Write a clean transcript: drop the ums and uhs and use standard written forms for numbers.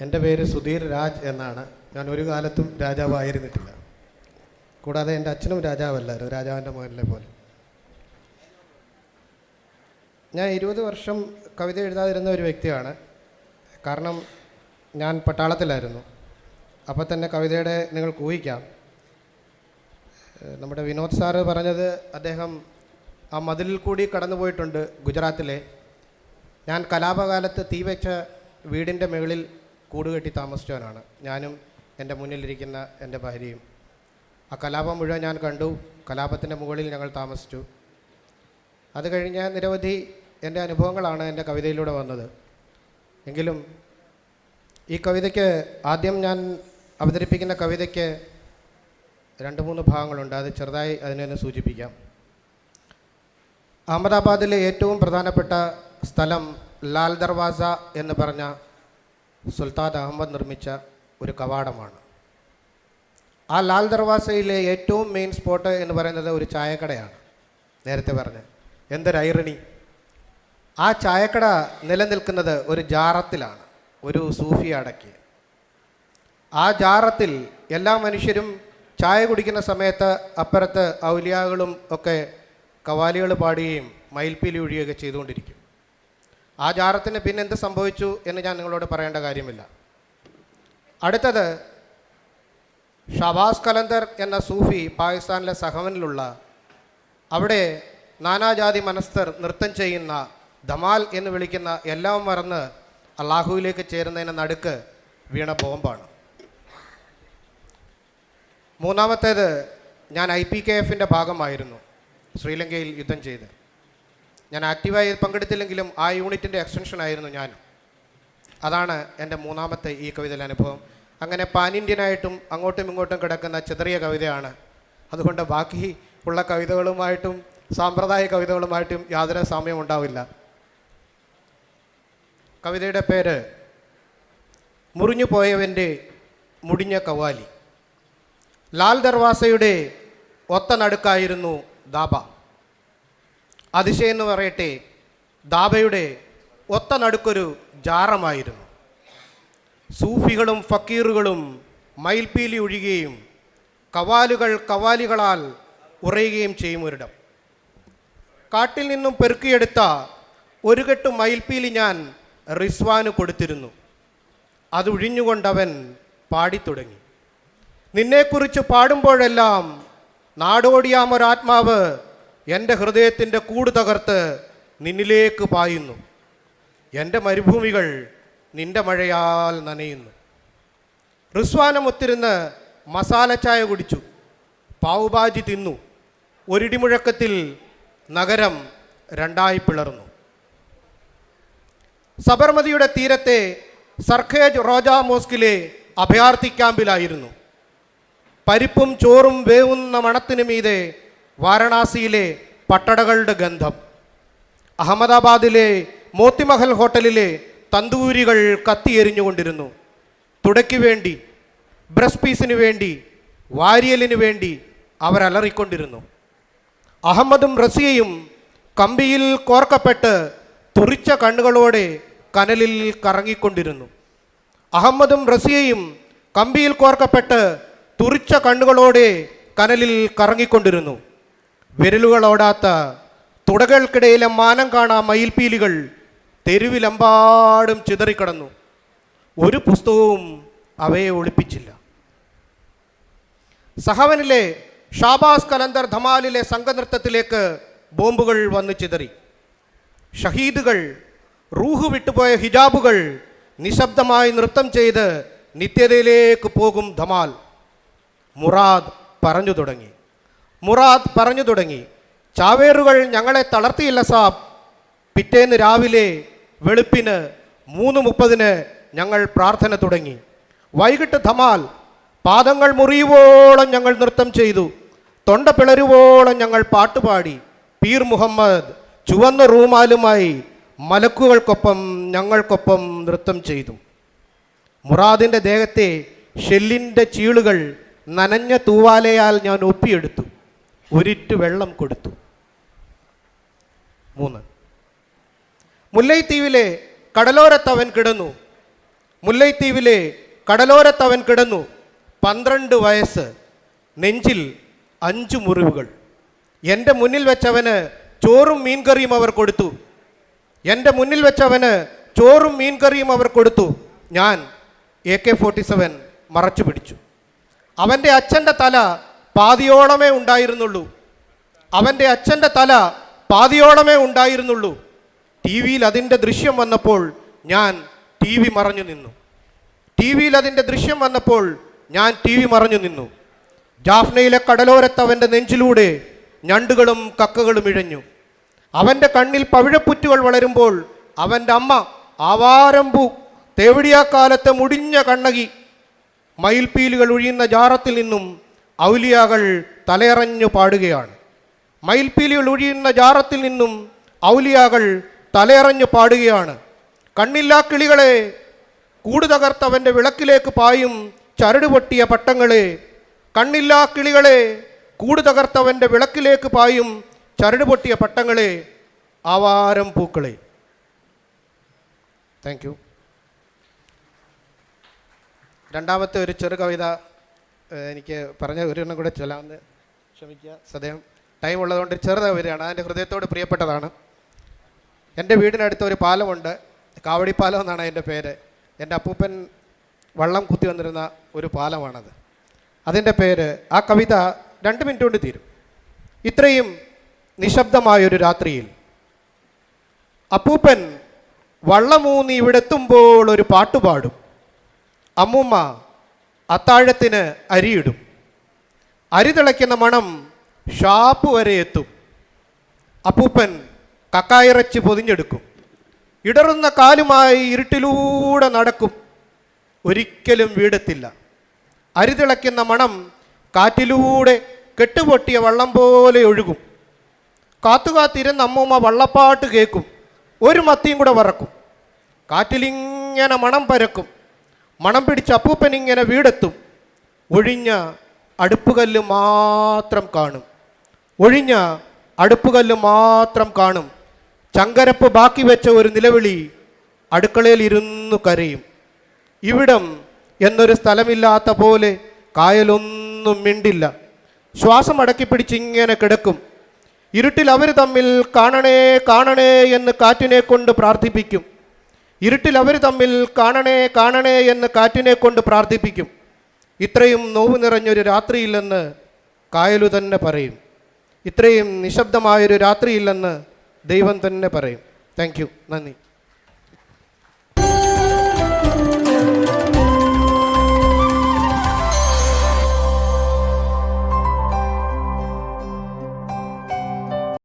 എൻ്റെ പേര് സുധീർ രാജ് എന്നാണ്. ഞാൻ ഒരു കാലത്തും രാജാവായിരുന്നിട്ടില്ല. കൂടാതെ എൻ്റെ അച്ഛനും രാജാവല്ലായിരുന്നു, രാജാവിൻ്റെ മോനെ പോലെ. ഞാൻ 20 വർഷം കവിത എഴുതാതിരുന്ന ഒരു വ്യക്തിയാണ്. കാരണം ഞാൻ പട്ടാളത്തിലായിരുന്നു. അപ്പോൾ തന്നെ കവിതയുടെ നിങ്ങൾക്ക് ഊഹിക്കാം. നമ്മുടെ വിനോദ് സാറ് പറഞ്ഞത് അദ്ദേഹം ആ മതിലിൽ കൂടി കടന്നു പോയിട്ടുണ്ട് ഗുജറാത്തിലെ. ഞാൻ കലാപകാലത്ത് തീ വെച്ച വീടിൻ്റെ മുകളിൽ കൂടുകെട്ടി താമസിച്ചവനാണ്, ഞാനും എൻ്റെ മുന്നിലിരിക്കുന്ന എൻ്റെ ഭാര്യയും. ആ കലാപം മുഴുവൻ ഞാൻ കണ്ടു. കലാപത്തിൻ്റെ മുകളിൽ ഞങ്ങൾ താമസിച്ചു. അത് കഴിഞ്ഞ് നിരവധി എൻ്റെ അനുഭവങ്ങളാണ് എൻ്റെ കവിതയിലൂടെ വന്നത്. എങ്കിലും ഈ കവിതയ്ക്ക് ആദ്യം ഞാൻ അവതരിപ്പിക്കുന്ന കവിതയ്ക്ക് 2-3 ഭാഗങ്ങളുണ്ട്. അത് ചെറുതായി അതിനെ സൂചിപ്പിക്കാം. അഹമ്മദാബാദിലെ ഏറ്റവും പ്രധാനപ്പെട്ട സ്ഥലം ലാൽ ദർവാസ എന്ന് പറഞ്ഞ സുൽത്താൻ അഹമ്മദ് നിർമ്മിച്ച ഒരു കവാടമാണ്. ആ ലാൽ ദർവാസയിലെ ഏറ്റവും മെയിൻ സ്പോട്ട് എന്ന് പറയുന്നത് ഒരു ചായക്കടയാണ്. നേരത്തെ പറഞ്ഞ് എന്തൊരു ഐറണി! ആ ചായക്കട നിലനിൽക്കുന്നത് ഒരു ജാറത്തിലാണ്, ഒരു സൂഫി അടക്കി. ആ ജാറത്തിൽ എല്ലാ മനുഷ്യരും ചായ കുടിക്കുന്ന സമയത്ത് അപ്പുറത്ത് ഔലിയാകളും ഒക്കെ കവാലികൾ പാടുകയും മയിൽപ്പീലി ഒഴിയുകയൊക്കെ ചെയ്തുകൊണ്ടിരിക്കും. ആ ജാറത്തിന് പിന്നെ എന്ത് സംഭവിച്ചു എന്ന് ഞാൻ നിങ്ങളോട് പറയേണ്ട കാര്യമില്ല. അടുത്തത് ഷാബാസ് കലന്തർ എന്ന സൂഫി പാകിസ്ഥാനിലെ സഹവനിലുള്ള, അവിടെ നാനാജാതി മനസ്തർ നൃത്തം ചെയ്യുന്ന ധമാൽ എന്ന് വിളിക്കുന്ന എല്ലാം മറന്ന് അള്ളാഹുവിലേക്ക് ചേരുന്നതിന് നടുക്ക് വീണ ബോംബാണ്. മൂന്നാമത്തേത്, ഞാൻ IPKF-ൻ്റെ ഭാഗമായിരുന്നു. ശ്രീലങ്കയിൽ യുദ്ധം ചെയ്ത് ഞാൻ ആക്റ്റീവായി പങ്കെടുത്തില്ലെങ്കിലും ആ യൂണിറ്റിൻ്റെ എക്സ്റ്റൻഷൻ ആയിരുന്നു ഞാൻ. അതാണ് എൻ്റെ മൂന്നാമത്തെ ഈ കവിതയിലെ അനുഭവം. അങ്ങനെ പാൻ ഇന്ത്യനായിട്ടും അങ്ങോട്ടും ഇങ്ങോട്ടും കിടക്കുന്ന ചെറിയ കവിതയാണ്. അതുകൊണ്ട് ബാക്കി ഉള്ള കവിതകളുമായിട്ടും സാമ്പ്രദായിക കവിതകളുമായിട്ടും യാതൊരു സാമ്യം ഉണ്ടാവില്ല. കവിതയുടെ പേര് മുറിഞ്ഞു പോയവൻ്റെ മുടിഞ്ഞ കവാലി. ലാൽ ദർവാസയുടെ ഒത്ത നടുക്കായിരുന്നു ദാബ. അതിശയെന്ന് പറയട്ടെ, ദാബയുടെ ഒത്ത നടുക്കൊരു ജാറമായിരുന്നു. സൂഫികളും ഫക്കീറുകളും മയിൽപ്പീലി ഒഴിയുകയും കവാലുകൾ കവാലികളാൽ ഉറയുകയും ചെയ്യും ഒരിടം. കാട്ടിൽ നിന്നും പെറുക്കിയെടുത്ത ഒരു കെട്ട് മയിൽപ്പീലി ഞാൻ റിസ്വാന് കൊടുത്തിരുന്നു. അതൊഴിഞ്ഞുകൊണ്ടവൻ പാടിത്തുടങ്ങി. നിന്നെക്കുറിച്ച് പാടുമ്പോഴെല്ലാം നാടോടിയാമൊരാത്മാവ് എൻ്റെ ഹൃദയത്തിൻ്റെ കൂട് തകർത്ത് നിന്നിലേക്ക് പായുന്നു. എൻ്റെ മരുഭൂമികൾ നിൻ്റെ മഴയാൽ നനയുന്നു. റിസ്വാനമൊത്തിരുന്ന് മസാല ചായ കുടിച്ചു, പാവുഭാജി തിന്നു. ഒരിടിമുഴക്കത്തിൽ നഗരം രണ്ടായി പിളർന്നു. സബർമതിയുടെ തീരത്തെ സർഖേജ് റോജ മോസ്കിലെ അഭയാർത്ഥി ക്യാമ്പിലായിരുന്നു. പരിപ്പും ചോറും വേവുന്ന മണത്തിനു മീതെ വാരണാസിയിലെ പട്ടടകളുടെ ഗന്ധം. അഹമ്മദാബാദിലെ മോത്തിമഹൽ ഹോട്ടലിലെ തന്തൂരികൾ കത്തിയെരിഞ്ഞുകൊണ്ടിരുന്നു. തുടയ്ക്ക് വേണ്ടി, ബ്രസ്റ്റ് പീസിന് വേണ്ടി, വാരിയലിന് വേണ്ടി അവരലറിക്കൊണ്ടിരുന്നു. അഹമ്മദും റസിയയും കമ്പിയിൽ കോർക്കപ്പെട്ട് തുറിച്ച കണ്ണുകളോടെ കനലിൽ കറങ്ങിക്കൊണ്ടിരുന്നു. അഹമ്മദും റസിയയും കമ്പിയിൽ കോർക്കപ്പെട്ട് തുറിച്ച കണ്ണുകളോടെ കനലിൽ കറങ്ങിക്കൊണ്ടിരുന്നു. വിരലുകളോടാത്ത തുടകൾക്കിടയിലെ മാനം കാണാ മയിൽപ്പീലികൾ തെരുവിലെമ്പാടും ചിതറിക്കിടന്നു. ഒരു പുസ്തകവും അവയെ ഒളിപ്പിച്ചില്ല. സഹവനിലെ ഷാബാസ് കലന്തർ ധമാലിലെ സംഘനൃത്തത്തിലേക്ക് ബോംബുകൾ വന്നു ചിതറി. ഷഹീദുകൾ, റൂഹ് വിട്ടുപോയ ഹിജാബുകൾ നിശബ്ദമായി നൃത്തം ചെയ്ത് നിത്യതയിലേക്ക് പോകും ധമാൽ. മുറാദ് പറഞ്ഞു തുടങ്ങി. ചാവേറുകൾ ഞങ്ങളെ തളർത്തിയില്ല സാബ്. പിറ്റേന്ന് രാവിലെ വെളുപ്പിന് 3:30 ഞങ്ങൾ പ്രാർത്ഥന തുടങ്ങി. വൈകിട്ട് ധമാൽ. പാദങ്ങൾ മുറിയുവോളം ഞങ്ങൾ നൃത്തം ചെയ്തു. തൊണ്ട പിളരുവോളം ഞങ്ങൾ പാട്ടുപാടി. പീർ മുഹമ്മദ് ചുവന്ന റൂമാലുമായി മലക്കുകൾക്കൊപ്പം ഞങ്ങൾക്കൊപ്പം നൃത്തം ചെയ്തു. മുറാദിൻ്റെ ദേഹത്തെ ഷെല്ലിൻ്റെ ചീളുകൾ നനഞ്ഞ തൂവാലയാൽ ഞാൻ ഒപ്പിയെടുത്തു. ഒരിറ്റു വെള്ളം കൊടുത്തു. 3. മുല്ലൈത്തീവിലെ കടലോരത്തവൻ കിടന്നു. മുല്ലൈത്തീവിലെ കടലോരത്ത് അവൻ കിടന്നു. 12 വയസ്സ്, നെഞ്ചിൽ 5 മുറിവുകൾ. എൻ്റെ മുന്നിൽ വെച്ചവന് ചോറും മീൻകറിയും അവർ കൊടുത്തു. എൻ്റെ മുന്നിൽ വെച്ചവന് ചോറും മീൻകറിയും അവർ കൊടുത്തു. ഞാൻ AK-47 മറച്ചു പിടിച്ചു. അവൻ്റെ അച്ഛൻ്റെ തല പാതിയോളമേ ഉണ്ടായിരുന്നുള്ളൂ. അവൻ്റെ അച്ഛൻ്റെ തല പാതിയോളമേ ഉണ്ടായിരുന്നുള്ളൂ. ടി വിയിൽ അതിൻ്റെ ദൃശ്യം വന്നപ്പോൾ ഞാൻ ടി വി മറഞ്ഞു നിന്നു. ടി വിയിൽ അതിൻ്റെ ദൃശ്യം വന്നപ്പോൾ ഞാൻ ടി വി മറഞ്ഞു നിന്നു. ജാഫ്നയിലെ കടലോരത്ത് അവൻ്റെ നെഞ്ചിലൂടെ ഞണ്ടുകളും കക്കകളും ഇഴഞ്ഞു. അവൻ്റെ കണ്ണിൽ പവിഴപ്പുറ്റുകൾ വളരുമ്പോൾ അവൻ്റെ അമ്മ ആവാരമ്പൂ, തേവിടിയാക്കാലത്തെ മുടിഞ്ഞ കണ്ണകി, മയിൽപ്പീലുകൾ ഒഴിയുന്ന ജാറത്തിൽ നിന്നും ഔലിയാകൾ തലയറഞ്ഞു പാടുകയാണ്. മയിൽപ്പീലുകൾ ഒഴിയുന്ന ജാറത്തിൽ നിന്നും ഔലിയാകൾ തലയറഞ്ഞു പാടുകയാണ്. കണ്ണില്ലാ കിളികളെ, കൂട് തകർത്തവൻ്റെ വിളക്കിലേക്ക് പായും ചരട് പൊട്ടിയ പട്ടങ്ങളെ, കണ്ണില്ലാ കിളികളെ, കൂട് തകർത്തവൻ്റെ വിളക്കിലേക്ക് പായും ചരട് പൊട്ടിയ പട്ടങ്ങളെ, ആവാരം പൂക്കളെ. Thank you. രണ്ടാമത്തെ ഒരു ചെറു കവിത എനിക്ക് പറഞ്ഞ ഒരെണ്ണം കൂടെ ചൊല്ലാമെന്ന് ക്ഷമിക്കുക, സദയം ടൈം ഉള്ളതുകൊണ്ട് ചെറു കവിതയാണ്. അതെൻ്റെ ഹൃദയത്തോട് പ്രിയപ്പെട്ടതാണ്. എൻ്റെ വീടിനടുത്ത് ഒരു പാലമുണ്ട്, കാവടിപ്പാലം എന്നാണ് അതിൻ്റെ പേര്. എൻ്റെ അപ്പൂപ്പൻ വള്ളം കുത്തി വന്നിരുന്ന ഒരു പാലമാണത്. അതിൻ്റെ പേര്, ആ കവിത 2 മിനിറ്റ് കൊണ്ട് തീരും. ഇത്രയും നിശബ്ദമായൊരു രാത്രിയിൽ അപ്പൂപ്പൻ വള്ളമൂന്നി ഇവിടെ എത്തുമ്പോൾ ഒരു പാട്ടുപാടും. അമ്മൂമ്മ അത്താഴത്തിന് അരിയിടും. അരി തിളയ്ക്കുന്ന മണം ഷാപ്പ് വരെ എത്തും. അപ്പൂപ്പൻ കക്കായിറച്ചി പൊതിഞ്ഞെടുക്കും. ഇടറുന്ന കാലുമായി ഇരുട്ടിലൂടെ നടക്കും. ഒരിക്കലും വീടെത്തില്ല. അരി തിളയ്ക്കുന്ന മണം കാറ്റിലൂടെ കെട്ടുപൊട്ടിയ വള്ളം പോലെ ഒഴുകും. കാത്തുകാത്തിരുന്ന് അമ്മൂമ്മ വള്ളപ്പാട്ട് കേൾക്കും. ഒരു മത്തിയും കൂടെ വറക്കും. കാറ്റിലിങ്ങനെ മണം പരക്കും. മണം പിടിച്ച് അപ്പൂപ്പൻ ഇങ്ങനെ വീടെത്തും. ഒഴിഞ്ഞ അടുപ്പുകല്ല് മാത്രം കാണും. ഒഴിഞ്ഞ അടുപ്പുകല്ല് മാത്രം കാണും. ചങ്കരപ്പ് ബാക്കി വെച്ച ഒരു നിലവിളി അടുക്കളയിൽ ഇരുന്നു കരയും. ഇവിടം എന്നൊരു സ്ഥലമില്ലാത്ത പോലെ കായലൊന്നും മിണ്ടില്ല. ശ്വാസം അടക്കി പിടിച്ച് ഇങ്ങനെ കിടക്കും. ഇരുട്ടിൽ അവർ തമ്മിൽ കാണണേ കാണണേ എന്ന് കാറ്റിനെ കൊണ്ട് പ്രാർത്ഥിപ്പിക്കും. ഇരുട്ടിൽ അവർ തമ്മിൽ കാണണേ കാണണേ എന്ന് കാറ്റിനെ കൊണ്ട് പ്രാർത്ഥിപ്പിക്കും. ഇത്രയും നോവ് നിറഞ്ഞൊരു രാത്രിയില്ലെന്ന് കായലു തന്നെ പറയും. ഇത്രയും നിശബ്ദമായൊരു രാത്രിയില്ലെന്ന് ദൈവം തന്നെ പറയും. Thank you. നന്ദി.